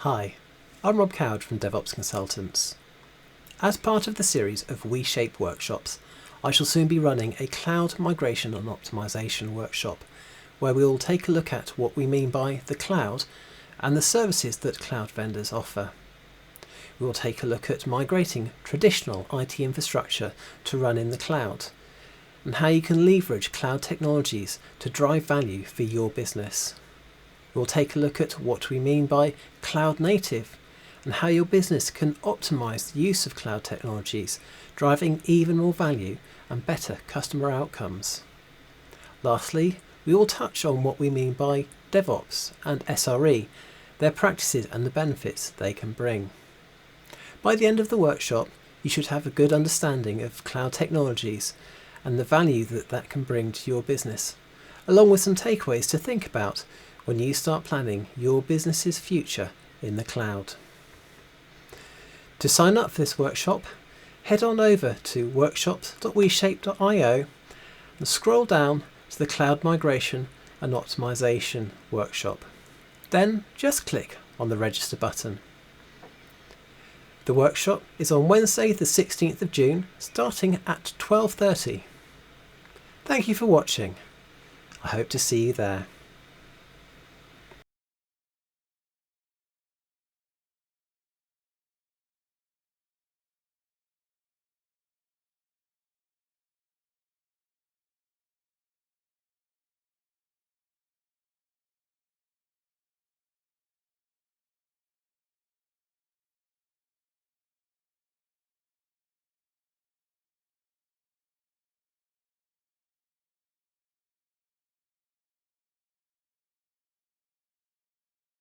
Hi, I'm Rob Cowd from DevOps Consultants. As part of the series of WeShape workshops, I shall soon be running a Cloud Migration and Optimisation workshop, where we will take a look at what we mean by the cloud and the services that cloud vendors offer. We will take a look at migrating traditional IT infrastructure to run in the cloud, and how you can leverage cloud technologies to drive value for your business. We'll take a look at what we mean by cloud native and how your business can optimize the use of cloud technologies, driving even more value and better customer outcomes. Lastly, we will touch on what we mean by DevOps and SRE, their practices and the benefits they can bring. By the end of the workshop, you should have a good understanding of cloud technologies and the value that can bring to your business, along with some takeaways to think about when you start planning your business's future in the cloud. To sign up for this workshop, head on over to workshops.weshape.io and scroll down to the Cloud Migration and Optimisation workshop. Then just click on the register button. The workshop is on Wednesday the 16th of June, starting at 12:30. Thank you for watching. I hope to see you there.